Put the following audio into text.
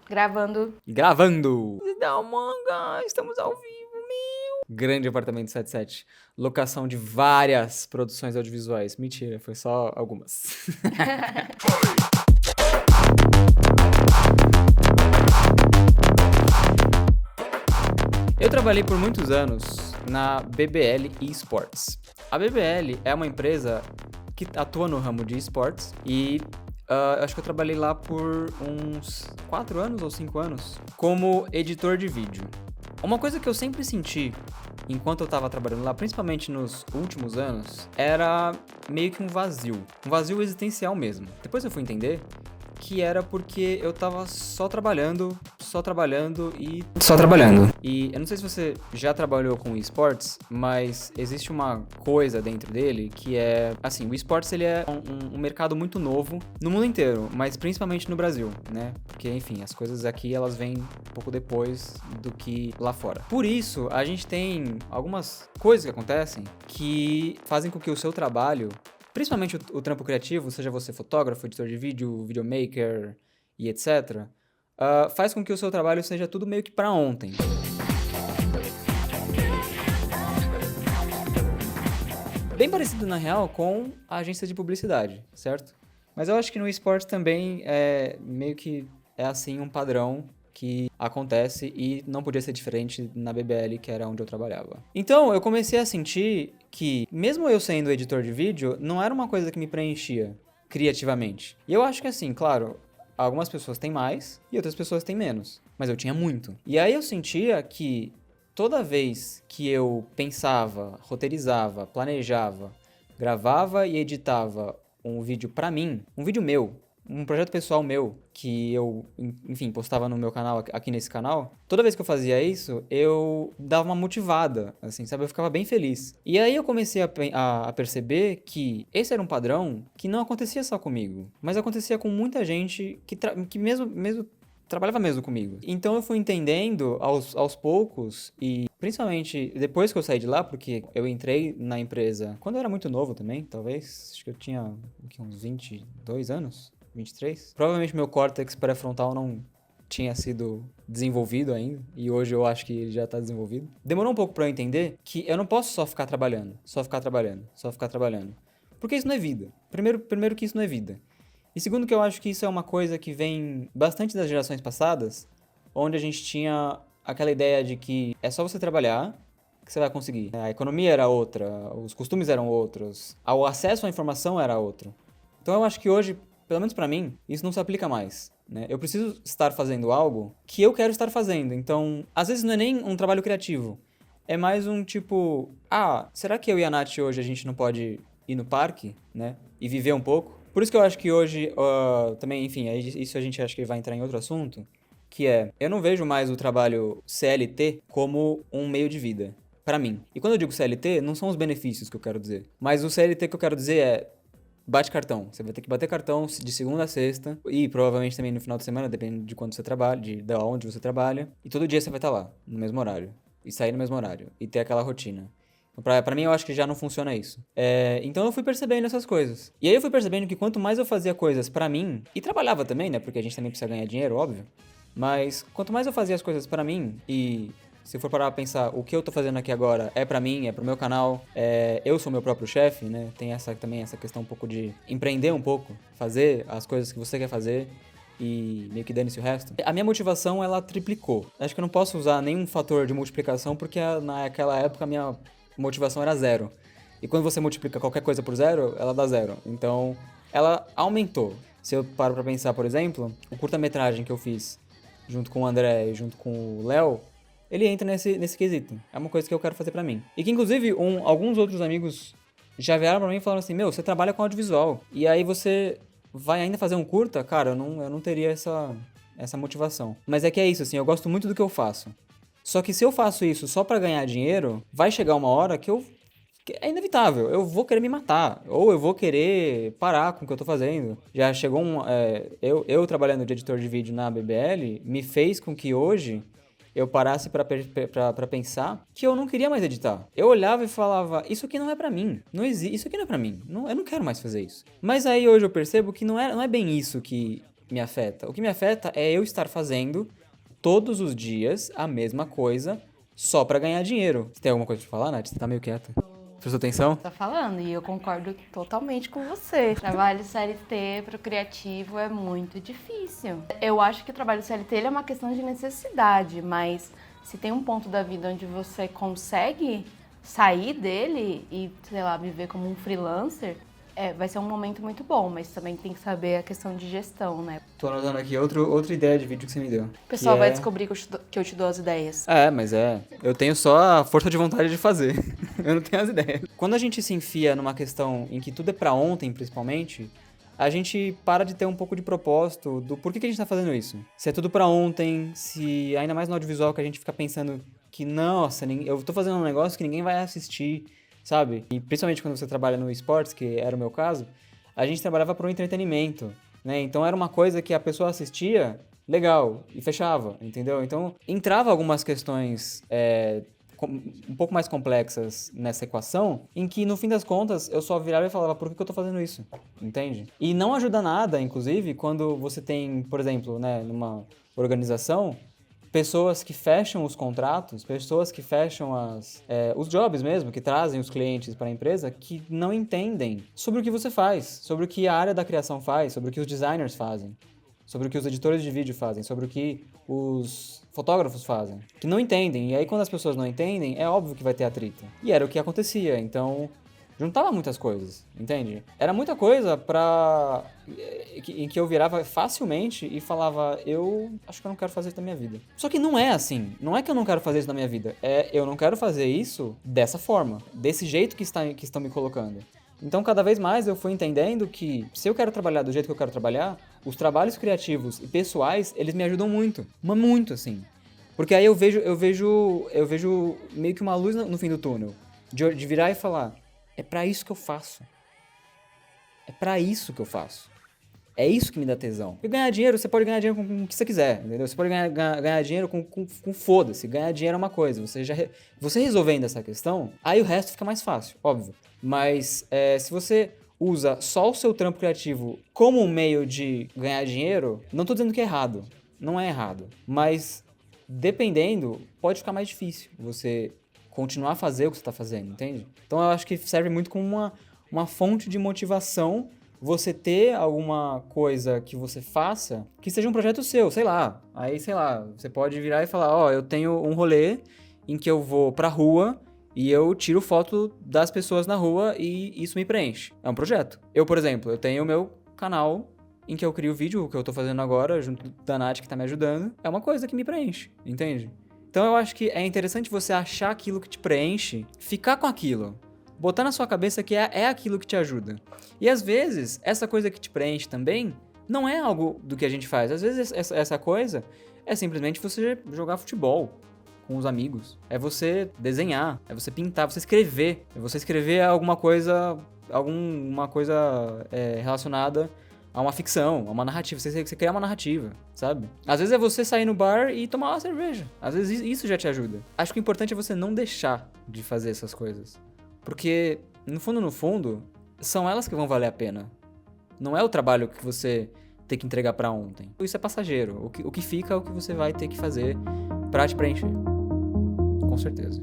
Gravando. Gravando! Dá uma manga, estamos ao vivo, Grande Apartamento 77. Locação de várias produções audiovisuais. Mentira, foi só algumas. Eu trabalhei por muitos anos na BBL Esports. A BBL é uma empresa que atua no ramo de esportes e acho que eu trabalhei lá por uns 4 anos ou 5 anos como editor de vídeo. Uma coisa que eu sempre senti enquanto eu tava trabalhando lá, principalmente nos últimos anos, era meio que um vazio existencial mesmo. Depois eu fui entender que era porque eu tava só trabalhando e só trabalhando. E eu não sei se você já trabalhou com esportes, mas existe uma coisa dentro dele que é, assim, o esportes ele é um mercado muito novo no mundo inteiro, mas principalmente no Brasil, né? Porque, enfim, as coisas aqui elas vêm um pouco depois do que lá fora. Por isso, a gente tem algumas coisas que acontecem que fazem com que o seu trabalho, principalmente o trampo criativo, seja você fotógrafo, editor de vídeo, videomaker e etc., faz com que o seu trabalho seja tudo meio que pra ontem. Bem parecido, na real, com a agência de publicidade, certo? Mas eu acho que no esporte também meio que é assim um padrão que acontece e não podia ser diferente na BBL, que era onde eu trabalhava. Então, eu comecei a sentir que, mesmo eu sendo editor de vídeo, não era uma coisa que me preenchia criativamente. E eu acho que assim, claro, algumas pessoas têm mais e outras pessoas têm menos, mas eu tinha muito. E aí eu sentia que toda vez que eu pensava, roteirizava, planejava, gravava e editava um vídeo pra mim, um vídeo meu, um projeto pessoal meu, que eu, enfim, postava no meu canal, aqui nesse canal, toda vez que eu fazia isso, eu dava uma motivada, assim, sabe? Eu ficava bem feliz. E aí eu comecei a perceber que esse era um padrão que não acontecia só comigo, mas acontecia com muita gente que mesmo trabalhava mesmo comigo. Então eu fui entendendo aos poucos e principalmente depois que eu saí de lá, porque eu entrei na empresa quando eu era muito novo também, talvez, acho que eu tinha uns 22 anos, 23. Provavelmente meu córtex pré-frontal não tinha sido desenvolvido ainda, e hoje eu acho que ele já tá desenvolvido. Demorou um pouco pra eu entender que eu não posso só ficar trabalhando, porque isso não é vida. Primeiro que isso não é vida. E segundo que eu acho que isso é uma coisa que vem bastante das gerações passadas, onde a gente tinha aquela ideia de que é só você trabalhar que você vai conseguir. A economia era outra, os costumes eram outros, o acesso à informação era outro. Então eu acho que hoje, pelo menos pra mim, isso não se aplica mais, né? Eu preciso estar fazendo algo que eu quero estar fazendo. Então, às vezes não é nem um trabalho criativo. É mais um tipo, será que eu e a Nath hoje a gente não pode ir no parque, né? E viver um pouco? Por isso que eu acho que hoje, também, enfim, isso a gente acha que vai entrar em outro assunto, que é, eu não vejo mais o trabalho CLT como um meio de vida, pra mim. E quando eu digo CLT, não são os benefícios que eu quero dizer, mas o CLT que eu quero dizer é, bate cartão. Você vai ter que bater cartão de segunda a sexta e provavelmente também no final de semana, depende de quando você trabalha, de onde você trabalha. E todo dia você vai estar lá, no mesmo horário. E sair no mesmo horário. E ter aquela rotina. Pra mim, eu acho que já não funciona isso. Então eu fui percebendo essas coisas. E aí eu fui percebendo que quanto mais eu fazia coisas pra mim, e trabalhava também, né? Porque a gente também precisa ganhar dinheiro, óbvio. Mas quanto mais eu fazia as coisas pra mim, e se for parar pra pensar, o que eu tô fazendo aqui agora é pra mim, é pro meu canal, eu sou meu próprio chefe, né? Tem também essa questão um pouco de empreender um pouco, fazer as coisas que você quer fazer e meio que dane-se o resto. A minha motivação, ela triplicou. Acho que eu não posso usar nenhum fator de multiplicação, porque naquela época a minha motivação era zero. E quando você multiplica qualquer coisa por zero, ela dá zero. Então, ela aumentou. Se eu paro pra pensar, por exemplo, o curta-metragem que eu fiz junto com o André e junto com o Léo, ele entra nesse quesito. É uma coisa que eu quero fazer pra mim. E que, inclusive, alguns outros amigos já vieram pra mim e falaram assim, meu, você trabalha com audiovisual. E aí você vai ainda fazer um curta? Cara, eu não teria essa motivação. Mas é que é isso, assim, eu gosto muito do que eu faço. Só que se eu faço isso só pra ganhar dinheiro, vai chegar uma hora que é inevitável. Eu vou querer me matar. Ou eu vou querer parar com o que eu tô fazendo. Já chegou eu trabalhando de editor de vídeo na BBL, me fez com que hoje eu parasse pra pensar que eu não queria mais editar. Eu olhava e falava, isso aqui não é pra mim. Isso aqui não é pra mim. Eu não quero mais fazer isso. Mas aí hoje eu percebo que não é bem isso me afeta. O que me afeta é eu estar fazendo todos os dias a mesma coisa só pra ganhar dinheiro. Você tem alguma coisa pra falar, Nath? Você tá meio quieta. Prestou atenção? Tá falando, e eu concordo totalmente com você. Trabalho CLT pro criativo é muito difícil. Eu acho que o trabalho CLT ele é uma questão de necessidade, mas se tem um ponto da vida onde você consegue sair dele e, sei lá, viver como um freelancer, vai ser um momento muito bom, mas também tem que saber a questão de gestão, né? Tô anotando aqui outra ideia de vídeo que você me deu. O pessoal que vai é- descobrir que eu te dou as ideias. Mas eu tenho só a força de vontade de fazer. Eu não tenho as ideias. Quando a gente se enfia numa questão em que tudo é pra ontem, principalmente, a gente para de ter um pouco de propósito do porquê que a gente tá fazendo isso. Se é tudo pra ontem, se ainda mais no audiovisual que a gente fica pensando que, nossa, eu tô fazendo um negócio que ninguém vai assistir, sabe? E principalmente quando você trabalha no esportes, que era o meu caso, a gente trabalhava pro entretenimento, né? Então era uma coisa que a pessoa assistia, legal, e fechava, entendeu? Então entrava algumas questões um pouco mais complexas nessa equação, em que no fim das contas eu só virava e falava, por que eu tô fazendo isso? Entende? E não ajuda nada, inclusive, quando você tem, por exemplo, né, numa organização, pessoas que fecham os contratos, pessoas que fecham os jobs mesmo, que trazem os clientes para a empresa, que não entendem sobre o que você faz, sobre o que a área da criação faz, sobre o que os designers fazem, sobre o que os editores de vídeo fazem, sobre o que os fotógrafos fazem, que não entendem. E aí quando as pessoas não entendem, é óbvio que vai ter atrito. E era o que acontecia, então juntava muitas coisas, entende? Era muita coisa em que eu virava facilmente e falava, eu acho que eu não quero fazer isso na minha vida. Só que não é assim. Não é que eu não quero fazer isso na minha vida. Eu não quero fazer isso dessa forma, desse jeito que estão me colocando. Então, cada vez mais eu fui entendendo que se eu quero trabalhar do jeito que eu quero trabalhar, os trabalhos criativos e pessoais, eles me ajudam muito. Mas muito, assim. Porque aí eu vejo meio que uma luz no fim do túnel. De virar e falar, é pra isso que eu faço. É pra isso que eu faço. É isso que me dá tesão. Porque ganhar dinheiro, você pode ganhar dinheiro com o que você quiser, entendeu? Você pode ganhar dinheiro com foda-se. Ganhar dinheiro é uma coisa. Você resolvendo essa questão, aí o resto fica mais fácil, óbvio. Mas se você usa só o seu trampo criativo como um meio de ganhar dinheiro, não tô dizendo que é errado. Não é errado. Mas, dependendo, pode ficar mais difícil você continuar a fazer o que você tá fazendo, entende? Então eu acho que serve muito como uma fonte de motivação você ter alguma coisa que você faça que seja um projeto seu, sei lá. Aí, sei lá, você pode virar e falar, eu tenho um rolê em que eu vou pra rua e eu tiro foto das pessoas na rua e isso me preenche. É um projeto. Eu, por exemplo, eu tenho o meu canal em que eu crio vídeo, o que eu tô fazendo agora, junto da Nath que tá me ajudando. É uma coisa que me preenche, entende? Então eu acho que é interessante você achar aquilo que te preenche, ficar com aquilo. Botar na sua cabeça que é aquilo que te ajuda. E às vezes, essa coisa que te preenche também não é algo do que a gente faz. Às vezes, essa coisa é simplesmente você jogar futebol com os amigos. É você desenhar, é você pintar, você escrever. É você escrever alguma coisa relacionada a uma ficção, a uma narrativa. Você criar uma narrativa, sabe? Às vezes é você sair no bar e tomar uma cerveja. Às vezes isso já te ajuda. Acho que o importante é você não deixar de fazer essas coisas. Porque, no fundo, são elas que vão valer a pena. Não é o trabalho que você tem que entregar pra ontem. Isso é passageiro. O que fica é o que você vai ter que fazer pra te preencher. Com certeza.